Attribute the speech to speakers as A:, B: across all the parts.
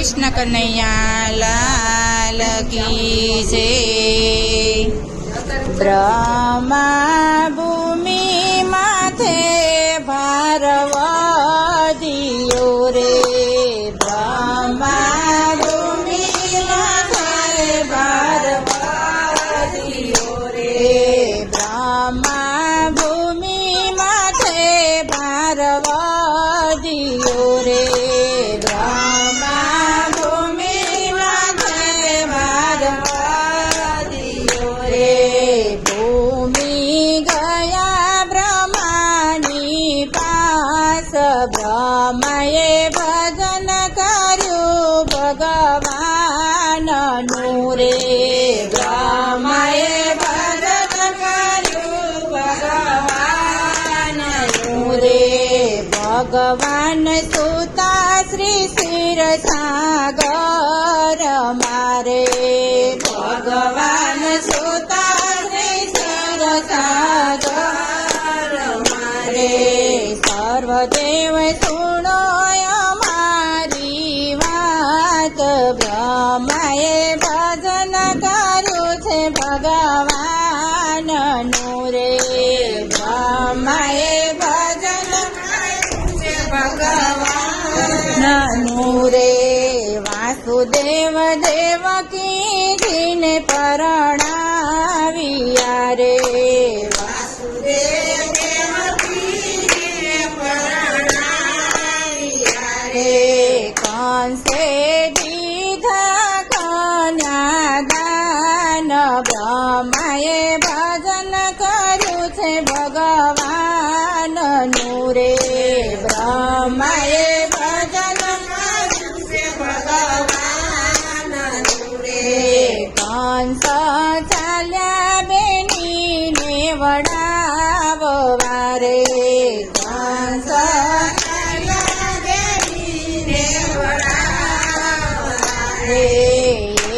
A: कृष्ण कन्हैया लाल की जय। ब्रह्मा भूमि माथे भारवादियो रे, ब्रह्मा भूमि माथे भारवादियो रे, ब्रह्मा भूमि माथे भारवादियो रे, ब्रह्मा भूमि माथे भारवादियो रे। भूमि गया ब्रह्मानी पास, ब्रह्मए भजन कर्यु भगवान रे, ब्रह्मए भजन कर्यु भगवान रे। भगवान सुता श्री क्षीरसागर मारे, भगवान सुता श्री क्षीरसागर मारे। सर्वदेव सुनो અમારી વાત, બ્રહ્માએ ભજન કર્યું છે ભગવાનનું રે, બ્રહ્માએ ભજન કર્યું છે ભગવાનનું રે। વાસુદેવ દેવકીજીને પરણાવ્યા રે, વાસુદેવ દેવકીજીને પરણાવ્યા રે। કંસે દીધા કન્યાદાન, બ્રહ્માએ ભજન કર્યું છે ભગવાનનું રે, બ્રહ્માએ ભજન કર્યું છે ભગવાનનું રે। કંસ ચાલ્યા બેનીને વડાવવા રે, કંસ ચાલ્યા બેનીને વડાવવા રે।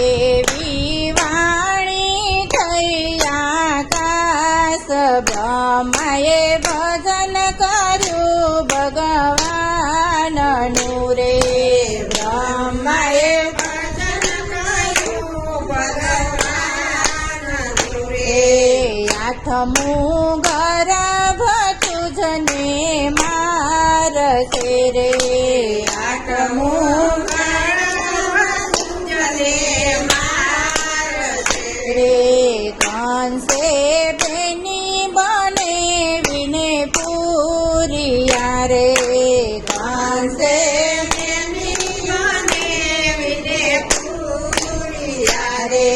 A: એવી વાણી થઈ આકાશ, બ્રહ્માએ ભજન કર્યું ભગવાનનું રે, બ્રહ્માએ ભજન કર્યું ભગવાનનું રે। આઠમું ગર્ભ તુજને મારશે રે, આઠમું ગર્ભ તુજને મારશે રે। કંસે બેની બનેવીને પૂરિયા રે, કંસે બેની બનેવીને પૂરિયા રે।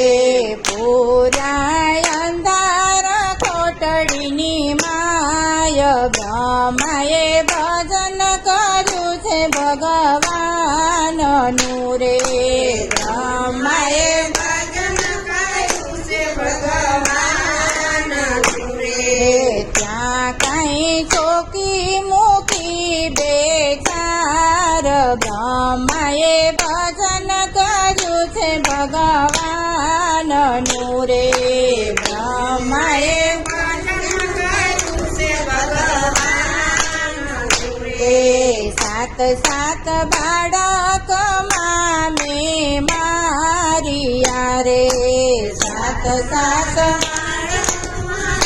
A: પૂરાય અંધાર કોટડીની માય, બ્રહ્માએ ભજન કર્યું છે ભગવાનનું રે, બ્રહ્માએ ભજન કર્યું છે ભગવાનનું રે। ત્યાં કઈ ચોકી મૂકી બેચાર, બ્રહ્માએ ભજન કર્યું છે ભગવાનનું રે, બ્રહ્માએ ભજન કર્યું છે ભગવાનનું રે। સાત સાત બાળક મામે મારિયા રે, સાત સાત બાળકને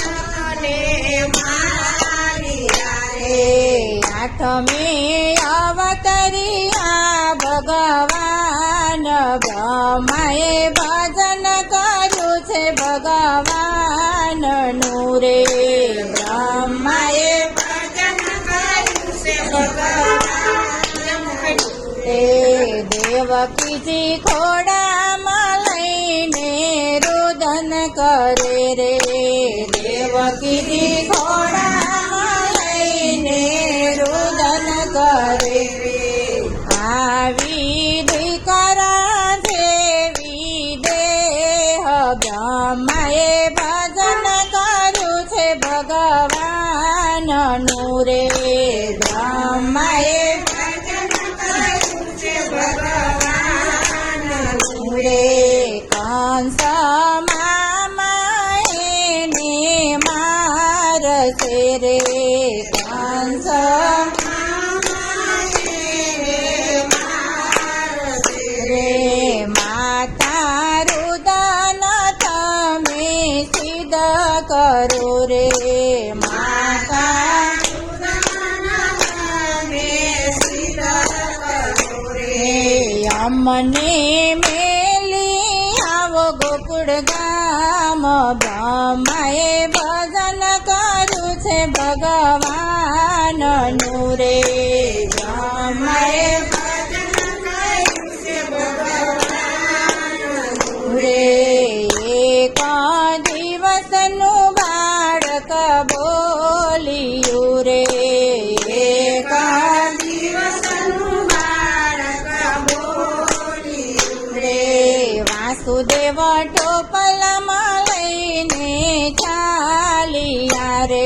A: મારિયા રે। આઠમે અવતરિયા ભગવાન, બ્રહ્માએ ભજન કર્યું છે ભગવાનનું રે, બ્રહ્માએ ભજન કર્યું છે ભગવાનનું રે। દેવકીજી ખોડામાં લઈને રુદન કરે રે, દેવકીજી ખોડામાં લઈને રુદન કરે રે। આવી દીકરા જેવી દેહ, બ્રહ્માએ ભજન કર્યું છે ભગવાનનું રે, બ્રહ્માએ ભજન કર્યું છે ભગવાનનું રે। કંસ મામાએ ને મારશે રે, કંસ મામાએ ને બ્રહ્મને મેલી આવો ગોકુળ ગામ બ્રહ્માએ ભજન કર્યું છે ભગવાનનું રે બ્રહ્માએ રે એક દિવસનું બાળક બોલ્યું રે એક દિવસનું બાળક બોલ્યું રે વાસુદેવ ટોપલામાં લઈને ચાલ્યા રે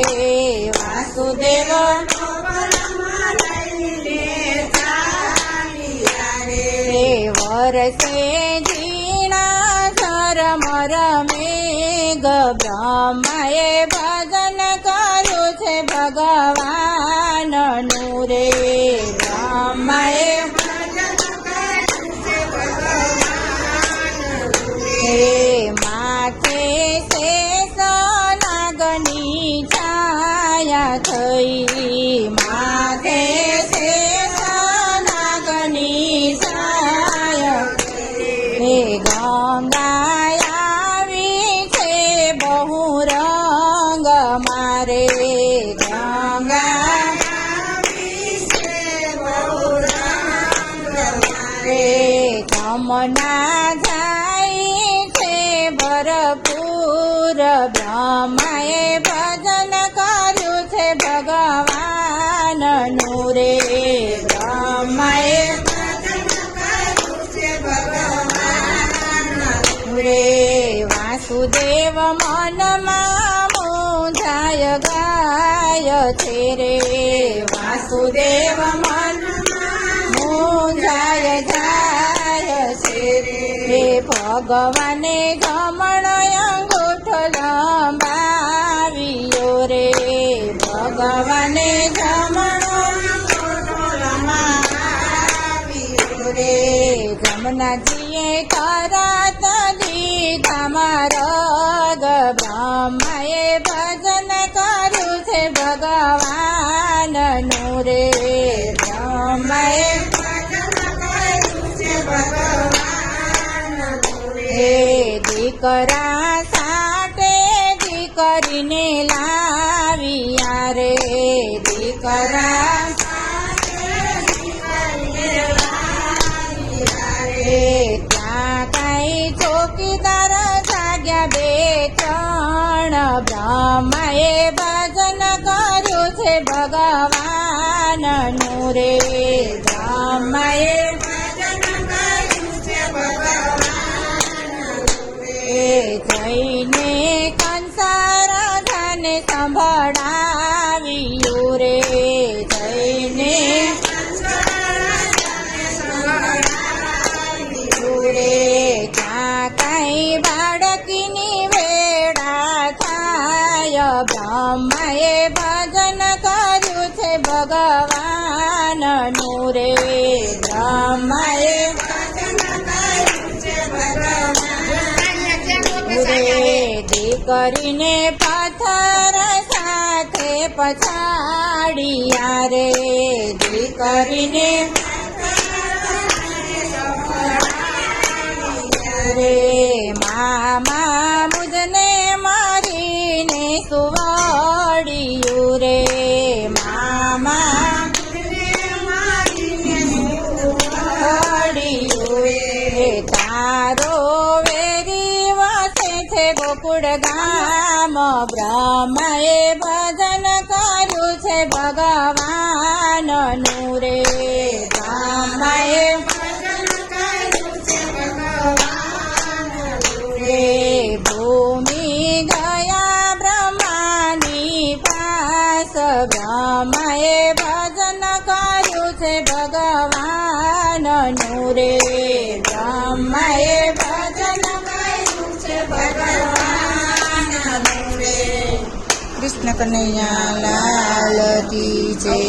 A: વાસુદેવ ટોપલામાં લઈને ચાલ્યા રે વરસે ઝરમર મેઘ બ્રહ્માએ ભજન કર્યું છે ભગવાનનું રે બ્રહ્માએ ભજન કર્યું છે ભગવાનનું રે માથે શેષ નાગની છાયા થઈ માથે શેષ નાગની છાયા રે ગંગા મારે ગંગા જમના જાય છે ભરપૂર બ્રહ્માએ ભજન કર્યું છે ભગવાનનું રે બ્રહ્માએ ભજન કર્યું છે ભગવાનનું રે વાસુદેવ મનમાં ગાય છે રે વાસુદેવ મનમાં જાય છે રે ભગવાને જમણ અંગૂઠો લંબાવ્યો રે ભગવાને જમણ અંગૂઠો લંબાવ્યો રે જમનાજીએ તરત દીધા માર્ગ બ્રહ્માએ ભજન કર્યું છે ભગવાનનું રે બ્રહ્માએ ભજન કર્યું છે ભગવાનનું રે દીકરા સાથે દીકરીને લાવ્યા રે દીકરા ત્યાં કઈ ચોકીદાર જાગ્યા બે ત્રણ બ્રહ્માએ ભજન કર્યું છે ભગવાનનું રે બ્રહ્માએ ભજન કર્યું છે ભગવાનનું રે જઈને કંસારાધાને સંભળાવ્યું રે જઈને બાળકીની વેળા થાય બ્રહ્માએ ભજન કર્યું છે ભગવાનનું રે બ્રહ્માએ ભજન કર્યું છે ભગવાનનું રે દીકરીને પથ્થર સાથે પછાડ્યા રે દીકરીને રે મામા મુજને મારીને સુવાડ્યું રે મામા સુવાડ્યું રે તારો વેરી વસે છે ગોકુળ ગામ બ્રહ્માએ ભજન કર્યું છે ભગવાનનું રે બ્રહ્માએ ભૂમિ ગયા બ્રહ્માની પાસ બ્રહ્માએ ભજન કર્યું છે ભગવાનનું રે બ્રહ્માએ ભજન કર્યું છે ભગવાનનું રે કૃષ્ણ કનૈયા લાલ કી જય.